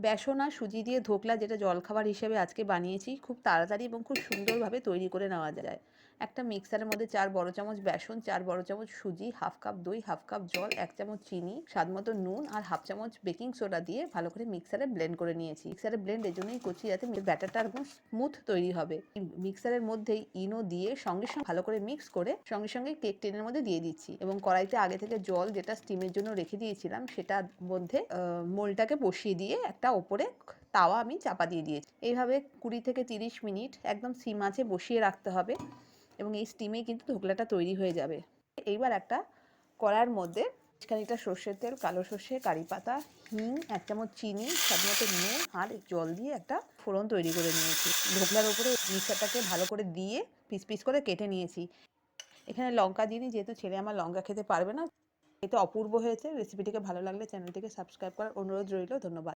বেসন আর সুজি দিয়ে ধোকলা, যেটা জলখাবার হিসেবে আজকে বানিয়েছি, খুব তাড়াতাড়ি এবং খুব সুন্দরভাবে তৈরি করে নেওয়া যায়। একটা মিক্সারের মধ্যে 4 বড় চামচ বেসন, 4 বড় চামচ সুজি, হাফ কাপ দই, হাফ কাপ জল, 1 চামচ চিনি, স্বাদমতো নুন আর হাফ চামচ বেকিং সোডা দিয়ে ভালো করে মিক্সারে ব্লেন্ড করে নিয়েছি। মিক্সারে ব্লেন্ড এজন্যই করছি যাতে ব্যাটারটা একদম স্মুথ তৈরি হবে। মিক্সারের মধ্যেই ইনো দিয়ে সঙ্গে ভালো করে মিক্স করে সঙ্গে কেক টিনের মধ্যে দিয়ে দিচ্ছি এবং কড়াইতে আগে থেকে জল যেটা স্টিমের জন্য রেখে দিয়েছিলাম সেটার মধ্যে মোলটাকে বসিয়ে দিয়ে একটা ওপরে তাওয়া আমি চাপা দিয়ে দিয়েছি। এইভাবে 20 থেকে 30 মিনিট একদম সিম আঁচে বসিয়ে রাখতে হবে এবং এই স্টিমেই কিন্তু ধোকলাটা তৈরি হয়ে যাবে। এইবার একটা কড়াইয়ের মধ্যে খানিকটা সর্ষের তেল, কালো সর্ষে, কারি পাতা, হিং, 1 চামচ চিনি, স্বাদমতো নুন আর জল দিয়ে একটা ফোড়ন তৈরি করে নিয়েছি। ধোকলার ওপরে মিক্সারটাকে ভালো করে দিয়ে পিস পিস করে কেটে নিয়েছি। এখানে লঙ্কা দিইনি, যেহেতু ছেলে আমার লঙ্কা খেতে পারবে না। এটা অপূর্ব হয়েছে। রেসিপিটিকে ভালো লাগলে চ্যানেলটিকে সাবস্ক্রাইব করার অনুরোধ রইল। ধন্যবাদ।